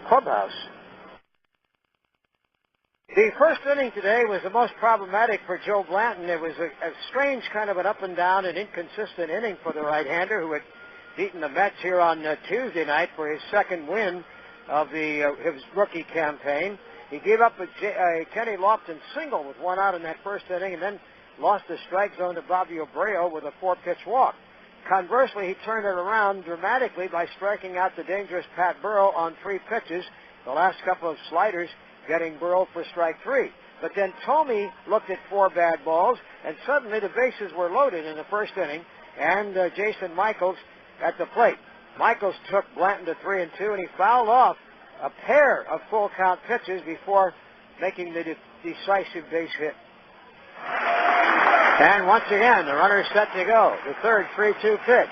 clubhouse. The first inning today was the most problematic for Joe Blanton. It was a strange kind of an up and down and inconsistent inning for the right-hander who had beaten the Mets here on Tuesday night for his second win of his rookie campaign. He gave up a Kenny Lofton single with one out in that first inning and then lost the strike zone to Bobby Abreu with a 4-pitch walk. Conversely, he turned it around dramatically by striking out the dangerous Pat Burrell on 3 pitches, the last couple of sliders getting Burrell for strike 3. But then Thome looked at 4 bad balls, and suddenly the bases were loaded in the first inning, and Jason Michaels at the plate. Michaels took Blanton to 3-2, and he fouled off a pair of full-count pitches before making the decisive base hit. And once again, the runner's set to go. The third 3-2 pitch.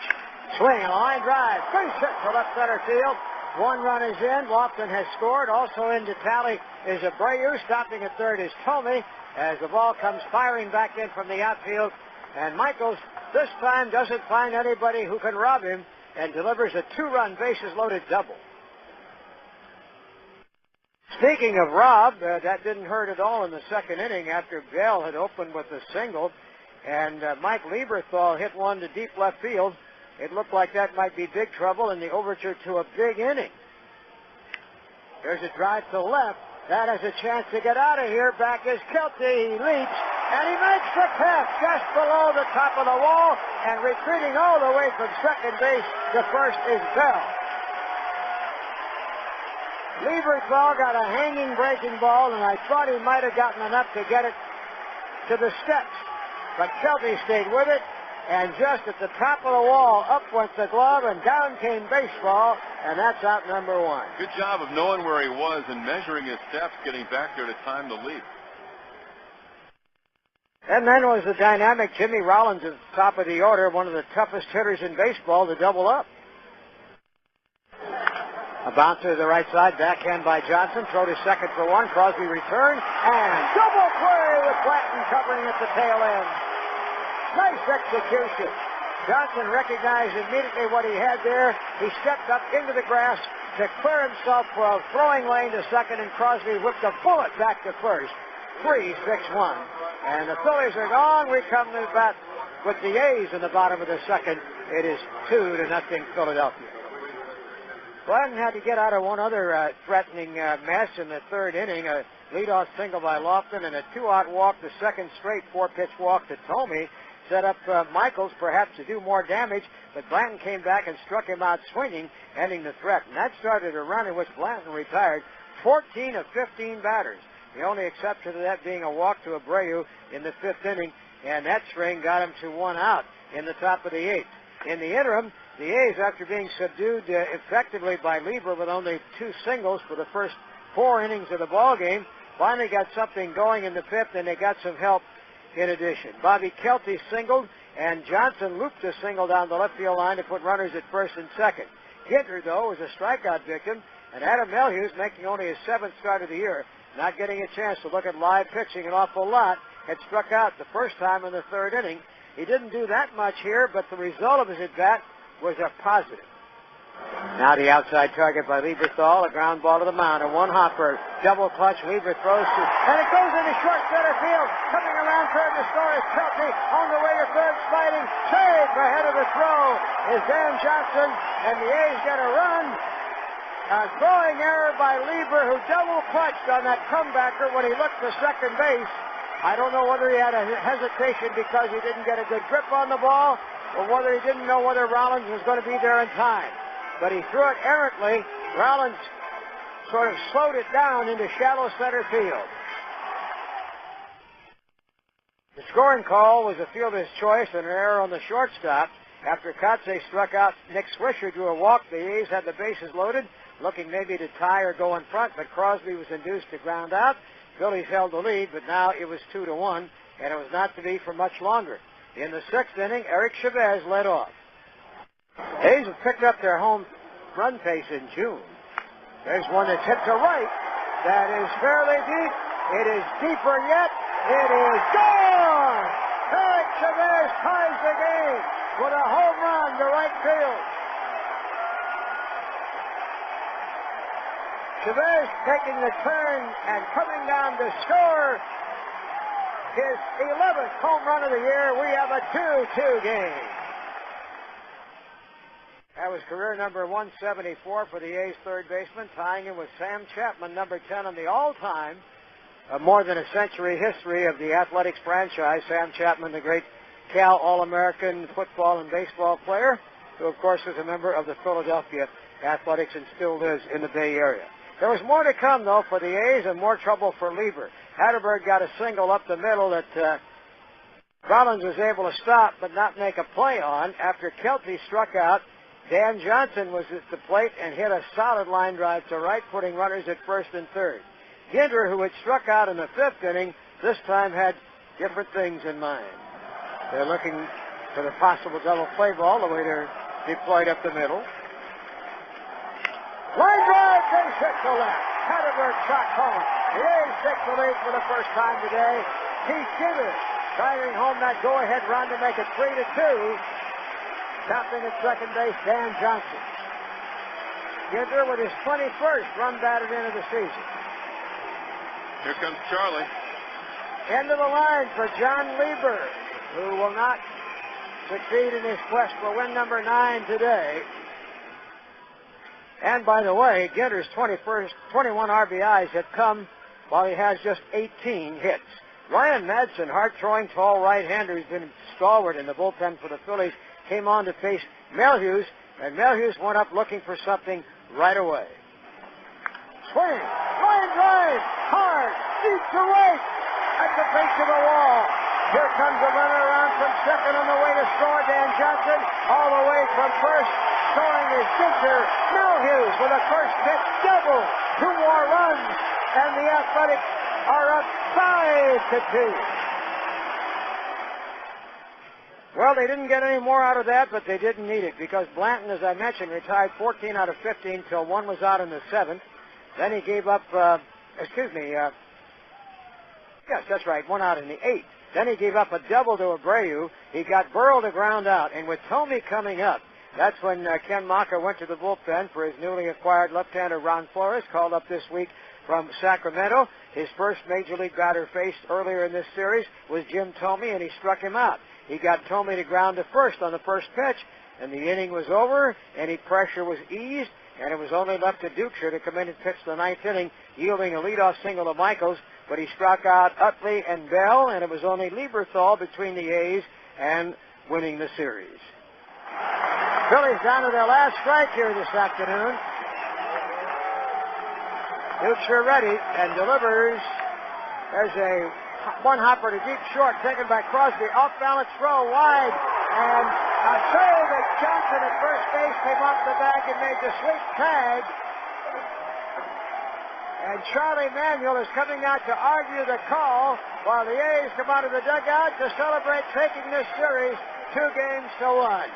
Swing and a line drive. Base hit to left center field. 1 run is in. Lofton has scored. Also in to tally is Abreu. Stopping at third is Thome as the ball comes firing back in from the outfield. And Michaels this time doesn't find anybody who can rob him and delivers a 2-run bases loaded double. Speaking of Rob, that didn't hurt at all in the second inning after Bell had opened with a single. And Mike Lieberthal hit one to deep left field. It looked like that might be big trouble in the overture to a big inning. There's a drive to left. That has a chance to get out of here. Back is Kelty. He leaps, and he makes the catch just below the top of the wall. And retreating all the way from second base to first is Bell. Lieberthal got a hanging breaking ball, and I thought he might have gotten enough to get it to the steps. But Kelty stayed with it, and just at the top of the wall, up went the glove, and down came baseball, and that's out number 1. Good job of knowing where he was and measuring his steps, getting back there to time the leap. And then was the dynamic Jimmy Rollins at the top of the order, one of the toughest hitters in baseball to double up. A bouncer to the right side, backhand by Johnson, throw to second for 1, Crosby returns, and double play with Blanton covering at the tail end. Nice execution. Johnson recognized immediately what he had there. He stepped up into the grass to clear himself for a throwing lane to second, and Crosby whipped a bullet back to first. 3-6-1. And the Phillies are gone. We come to bat with the A's in the bottom of the second. It is 2-0 Philadelphia. Blanton had to get out of one other threatening mess in the third inning. A leadoff single by Lofton and a 2-out walk, the second straight 4-pitch walk to Thome. Set up Michaels perhaps to do more damage, but Blanton came back and struck him out swinging, ending the threat. And that started a run in which Blanton retired 14 of 15 batters. The only exception to that being a walk to Abreu in the 5th inning, and that string got him to 1 out in the top of the 8th. In the interim, the A's, after being subdued effectively by Lieber with only 2 singles for the first 4 innings of the ball game, finally got something going in the 5th, and they got some help in addition. Bobby Kelty singled, and Johnson looped a single down the left field line to put runners at first and second. Kidder, though, was a strikeout victim, and Adam Melhuse, making only his 7th start of the year, not getting a chance to look at live pitching an awful lot, had struck out the first time in the 3rd inning. He didn't do that much here, but the result of his at-bat was a positive. Now the outside target by Lieberthal, a ground ball to the mound, a 1-hopper, double clutch. Lieber throws to, and it goes into short center field. Coming around third to score is Kelty. On the way to third, sliding, saved ahead of the throw is Dan Johnson, and the A's get a run. A throwing error by Lieber, who double clutched on that comebacker when he looked to second base. I don't know whether he had a hesitation because he didn't get a good grip on the ball, or whether he didn't know whether Rollins was going to be there in time. But he threw it errantly. Rollins sort of slowed it down into shallow center field. The scoring call was a fielder's choice and an error on the shortstop. After Kotze struck out, Nick Swisher drew a walk. The A's had the bases loaded, looking maybe to tie or go in front, but Crosby was induced to ground out. Phillies held the lead, but now it was 2-1, and it was not to be for much longer. In the 6th inning, Eric Chavez led off. A's have picked up their home run pace in June. There's one that's hit to right. That is fairly deep. It is deeper yet. It is gone! Eric Chavez ties the game with a home run to right field. Chavez taking the turn and coming down to score his 11th home run of the year. We have a 2-2 game. That was career number 174 for the A's third baseman, tying him with Sam Chapman, number 10 on the all-time more than a century history of the Athletics franchise. Sam Chapman, the great Cal All-American football and baseball player, who, of course, was a member of the Philadelphia Athletics and still is in the Bay Area. There was more to come, though, for the A's and more trouble for Lieber. Hatterberg got a single up the middle that Rollins was able to stop but not make a play on. After Kelty struck out, Dan Johnson was at the plate and hit a solid line drive to right, putting runners at first and third. Ginter, who had struck out in the fifth inning, this time had different things in mind. They're looking for the possible double play ball, the way they're deployed up the middle. Line drive, base hit to left. Hatterberg shot home. The A's take the lead for the first time today. Keith Ginter driving home that go-ahead run to make it 3-2. Stopping at second base, Dan Johnson. Ginter with his 21st run batted into the season. Here comes Charlie. End of the line for John Lieber, who will not succeed in his quest for win number 9 today. And by the way, Ginter's 21 RBIs have come while he has just 18 hits. Ryan Madsen, hard-throwing, tall right-hander, who's been stalwart in the bullpen for the Phillies, came on to face Melhuse, and Melhuse went up looking for something right away. Swing, line drive, hard, deep to right, at the face of the wall. Here comes a runner around from second on the way to score. Dan Johnson, all the way from first, scoring is Ginter. Melhuse with a first pitch double, 2 more runs, and the Athletics are up 5-2. Well, they didn't get any more out of that, but they didn't need it because Blanton, as I mentioned, retired 14 out of 15 till one was out in the 7th. Then he gave up, yes, that's right, 1 out in the 8th. Then he gave up a double to Abreu. He got Burrell to ground out. And with Tomey coming up, that's when Ken Macher went to the bullpen for his newly acquired left-hander Ron Flores, called up this week from Sacramento. His first major league batter faced earlier in this series was Jim Tomey, and he struck him out. He got Tomey to ground to first on the first pitch, and the inning was over. Any pressure was eased, and it was only left to Dukeshire to come in and pitch the 9th inning, yielding a leadoff single to Michaels, but he struck out Utley and Bell, and it was only Lieberthal between the A's and winning the series. Phillies down to their last strike here this afternoon. Dukeshire ready and delivers. There's a one hopper to deep short, taken by Crosby. Off balance throw wide, and a save that Johnson at first base came off the bag and made the sweep tag. And Charlie Manuel is coming out to argue the call while the A's come out of the dugout to celebrate taking this series 2-1.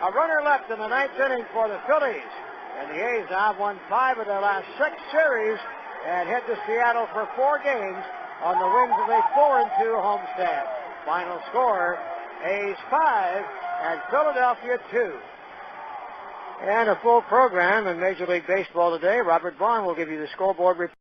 A runner left in the 9th inning for the Phillies, and the A's now have won 5 of their last 6 series and head to Seattle for 4 games on the wings of a 4-2 homestand. Final score, A's 5 and Philadelphia 2. And a full program in Major League Baseball today. Robert Vaughn will give you the scoreboard report.